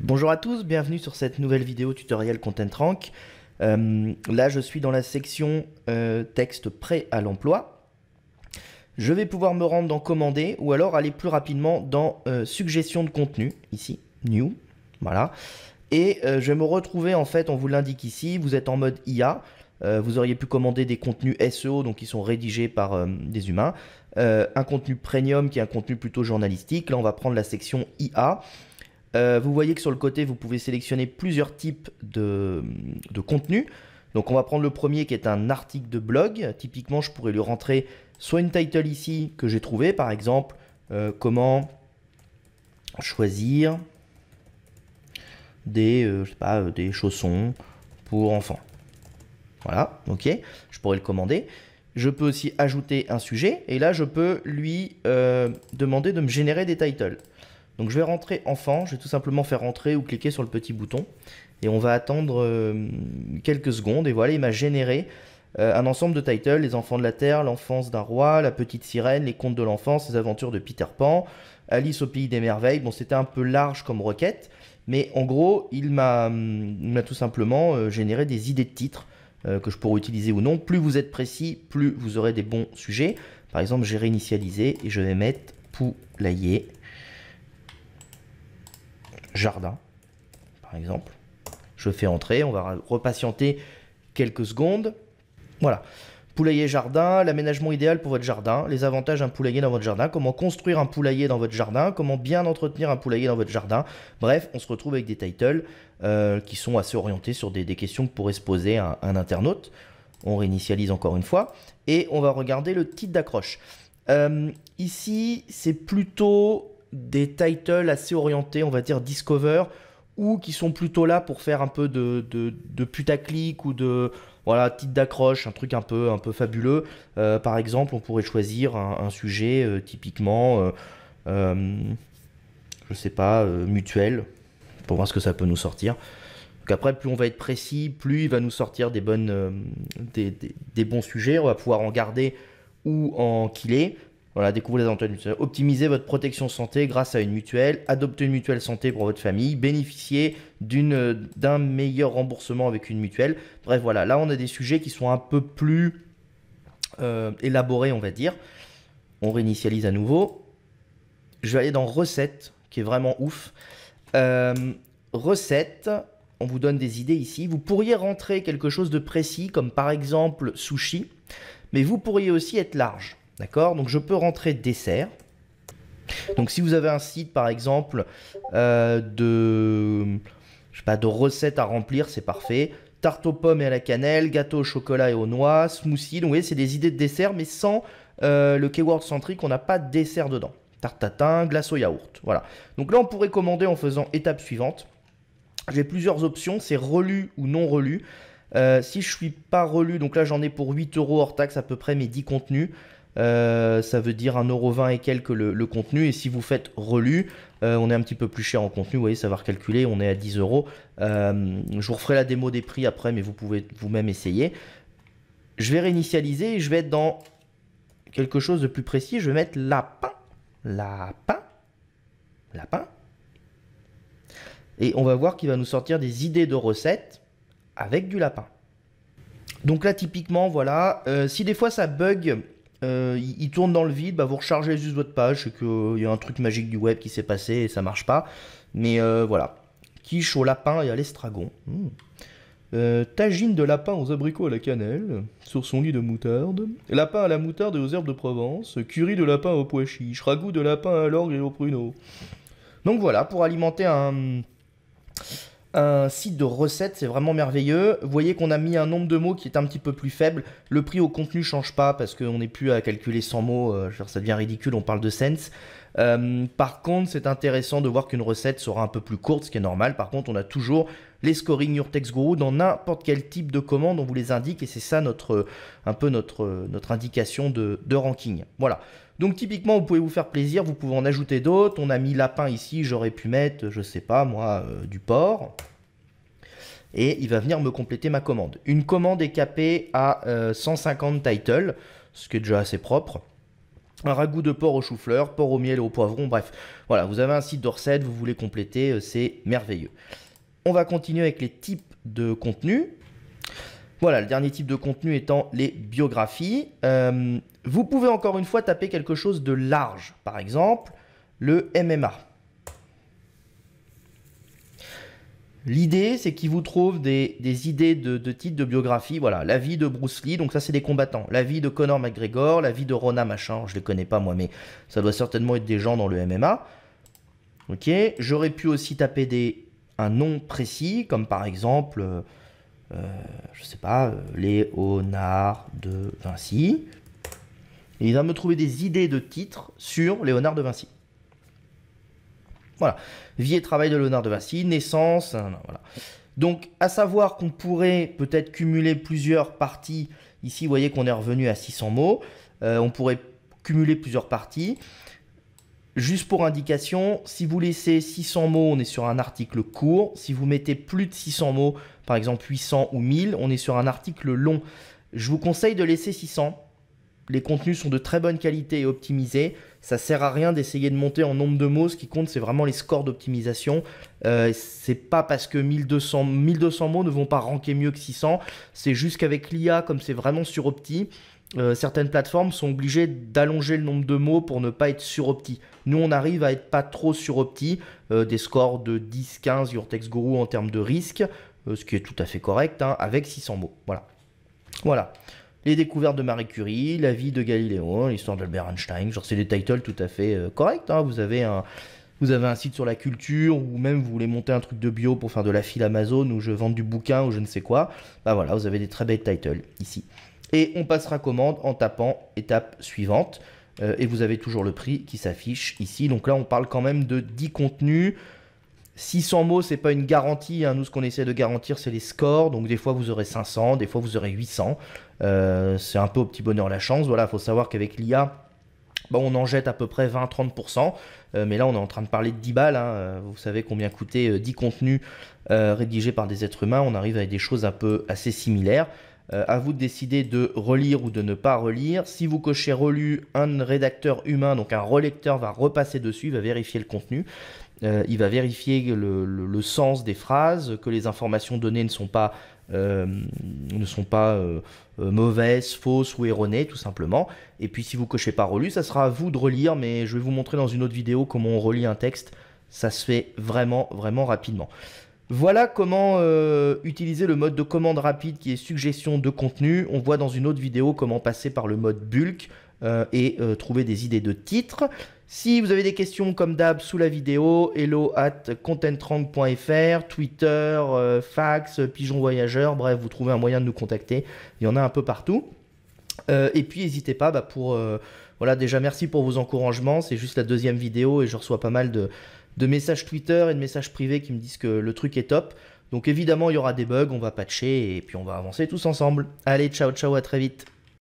Bonjour à tous, bienvenue sur cette nouvelle vidéo tutoriel Content Rank. Là, je suis dans la section texte prêt à l'emploi. Je vais pouvoir me rendre dans commander ou alors aller plus rapidement dans suggestion de contenu, ici, new, voilà. Et je vais me retrouver, en fait, on vous l'indique ici, vous êtes en mode IA. Vous auriez pu commander des contenus SEO, donc qui sont rédigés par des humains. Un contenu premium qui est un contenu plutôt journalistique. Là, on va prendre la section IA. Vous voyez que sur le côté, vous pouvez sélectionner plusieurs types de contenu. Donc on va prendre le premier qui est un article de blog. Typiquement, je pourrais lui rentrer soit une title ici que j'ai trouvé, par exemple, comment choisir des, je sais pas, des chaussons pour enfants. Voilà, ok, je pourrais le commander. Je peux aussi ajouter un sujet et là, je peux lui demander de me générer des titles. Donc je vais rentrer enfant, je vais tout simplement faire rentrer ou cliquer sur le petit bouton et on va attendre quelques secondes et voilà, il m'a généré un ensemble de titles, les enfants de la terre, l'enfance d'un roi, la petite sirène, les contes de l'enfance, les aventures de Peter Pan, Alice au pays des merveilles. Bon, c'était un peu large comme requête, mais en gros, il m'a tout simplement généré des idées de titres que je pourrais utiliser ou non. Plus vous êtes précis, plus vous aurez des bons sujets. Par exemple, j'ai réinitialisé et je vais mettre poulailler jardin, par exemple. Je fais entrer, on va repatienter quelques secondes. Voilà. Poulailler jardin, l'aménagement idéal pour votre jardin, les avantages d'un poulailler dans votre jardin, comment construire un poulailler dans votre jardin, comment bien entretenir un poulailler dans votre jardin. Bref, on se retrouve avec des titles qui sont assez orientés sur des questions que pourrait se poser un internaute. On réinitialise encore une fois et on va regarder le titre d'accroche. Ici, c'est plutôt des titles assez orientés, on va dire Discover, ou qui sont plutôt là pour faire un peu de putaclic ou de voilà, titre d'accroche, un truc un peu fabuleux. Par exemple, on pourrait choisir un sujet typiquement, je sais pas, mutuel, pour voir ce que ça peut nous sortir. Donc après, plus on va être précis, plus il va nous sortir des bons sujets. On va pouvoir en garder ou en killer. Voilà, découvrez les avantages mutuels. Optimisez votre protection santé grâce à une mutuelle. Adoptez une mutuelle santé pour votre famille. Bénéficiez d'un meilleur remboursement avec une mutuelle. Bref, voilà. Là, on a des sujets qui sont un peu plus élaborés, on va dire. On réinitialise à nouveau. Je vais aller dans recettes, qui est vraiment ouf. Recettes, on vous donne des idées ici. Vous pourriez rentrer quelque chose de précis, comme par exemple sushi. Mais vous pourriez aussi être large. D'accord, donc je peux rentrer dessert. Donc si vous avez un site par exemple je sais pas, de recettes à remplir, c'est parfait. Tarte aux pommes et à la cannelle, gâteau au chocolat et aux noix, smoothie. Donc vous voyez, c'est des idées de dessert, mais sans le keyword centrique, on n'a pas de dessert dedans. Tarte tatin, glace au yaourt. Voilà. Donc là, on pourrait commander en faisant étape suivante. J'ai plusieurs options, c'est relu ou non relu. Si je suis pas relu, donc là j'en ai pour 8 € hors taxe à peu près mes 10 contenus. Ça veut dire 1,20 € et quelques le contenu. Et si vous faites relu, on est un petit peu plus cher en contenu. Vous voyez, ça va recalculer. On est à 10 €. Je vous referai la démo des prix après, mais vous pouvez vous-même essayer. Je vais réinitialiser et je vais être dans quelque chose de plus précis. Je vais mettre lapin. Lapin. Lapin. Et on va voir qu'il va nous sortir des idées de recettes avec du lapin. Donc là, typiquement, voilà. Si des fois ça bug... il tourne dans le vide, bah vous rechargez juste votre page, c'est qu'il y a un truc magique du web qui s'est passé et ça marche pas. Mais voilà. Quiche au lapin et à l'estragon. Tagine de lapin aux abricots à la cannelle, sur son lit de moutarde. Lapin à la moutarde et aux herbes de Provence. Curry de lapin au pois chiche. Ragoût de lapin à l'orge et au pruneau. Donc voilà, pour alimenter un site de recettes, c'est vraiment merveilleux. Vous voyez qu'on a mis un nombre de mots qui est un petit peu plus faible. Le prix au contenu ne change pas parce qu'on n'est plus à calculer 100 mots. Ça devient ridicule, on parle de cents. Par contre, c'est intéressant de voir qu'une recette sera un peu plus courte, ce qui est normal. Par contre, on a toujours les scoring Your Text Guru dans n'importe quel type de commande, on vous les indique et c'est ça notre indication de ranking. Voilà. Donc typiquement, vous pouvez vous faire plaisir, vous pouvez en ajouter d'autres. On a mis lapin ici, j'aurais pu mettre, je sais pas moi, du porc. Et il va venir me compléter ma commande. Une commande est capée à 150 titles, ce qui est déjà assez propre. un ragoût de porc au chou-fleur, porc au miel et au poivron, bref. Voilà, vous avez un site de recettes, vous voulez compléter, c'est merveilleux. On va continuer avec les types de contenu. Voilà, le dernier type de contenu étant les biographies. Vous pouvez encore une fois taper quelque chose de large, par exemple le MMA. L'idée, c'est qu'il vous trouve des idées de titres de biographie. Voilà, la vie de Bruce Lee, donc ça c'est des combattants. La vie de Conor McGregor, la vie de Rona machin, je les connais pas moi, mais ça doit certainement être des gens dans le MMA. Ok, j'aurais pu aussi taper un nom précis, comme par exemple, je sais pas, Léonard de Vinci. Et il va me trouver des idées de titres sur Léonard de Vinci. Voilà, vie et travail de Léonard de Vinci, naissance, voilà. Donc, à savoir qu'on pourrait peut-être cumuler plusieurs parties. Ici, vous voyez qu'on est revenu à 600 mots. On pourrait cumuler plusieurs parties. Juste pour indication, si vous laissez 600 mots, on est sur un article court. Si vous mettez plus de 600 mots, par exemple 800 ou 1000, on est sur un article long. Je vous conseille de laisser 600. Les contenus sont de très bonne qualité et optimisés. Ça sert à rien d'essayer de monter en nombre de mots. Ce qui compte, c'est vraiment les scores d'optimisation. C'est pas parce que 1200 mots ne vont pas ranker mieux que 600. C'est juste qu'avec l'IA, comme c'est vraiment suropti, certaines plateformes sont obligées d'allonger le nombre de mots pour ne pas être suropti. Nous, on arrive à être pas trop suropti. Des scores de 10, 15 Your-Text Guru en termes de risque, ce qui est tout à fait correct, hein, avec 600 mots. Voilà. Les découvertes de Marie Curie, la vie de Galiléo, l'histoire d'Albert Einstein. Genre, c'est des titles tout à fait corrects. Hein. Vous avez un site sur la culture, ou même vous voulez monter un truc de bio pour faire de la file Amazon, ou je vends du bouquin, ou je ne sais quoi. Bah voilà, vous avez des très belles titles ici. Et on passera commande en tapant étape suivante. Et vous avez toujours le prix qui s'affiche ici. Donc là, on parle quand même de 10 contenus. 600 mots, c'est pas une garantie. Hein. Nous, ce qu'on essaie de garantir, c'est les scores. Donc des fois, vous aurez 500, des fois, vous aurez 800. C'est un peu au petit bonheur la chance. Voilà, il faut savoir qu'avec l'IA, on en jette à peu près 20-30%. Mais là, on est en train de parler de 10 balles. Hein. Vous savez combien coûtait 10 contenus rédigés par des êtres humains. On arrive à des choses un peu assez similaires. À vous de décider de relire ou de ne pas relire. Si vous cochez relu, un rédacteur humain, donc un relecteur, va repasser dessus, il va vérifier le contenu. Il va vérifier le sens des phrases, que les informations données ne sont pas mauvaises, fausses ou erronées, tout simplement. Et puis si vous cochez pas relu, ça sera à vous de relire, mais je vais vous montrer dans une autre vidéo comment on relit un texte. Ça se fait vraiment, vraiment rapidement. Voilà comment utiliser le mode de commande rapide qui est suggestion de contenu. On voit dans une autre vidéo comment passer par le mode bulk et trouver des idées de titres. Si vous avez des questions comme d'hab sous la vidéo, hello@contentrang.fr, Twitter, fax, pigeon voyageur, bref, vous trouvez un moyen de nous contacter. Il y en a un peu partout. Et puis n'hésitez pas voilà, déjà merci pour vos encouragements. C'est juste la deuxième vidéo et je reçois pas mal de messages Twitter et de messages privés qui me disent que le truc est top. Donc évidemment, il y aura des bugs, on va patcher et puis on va avancer tous ensemble. Allez, ciao, ciao, à très vite.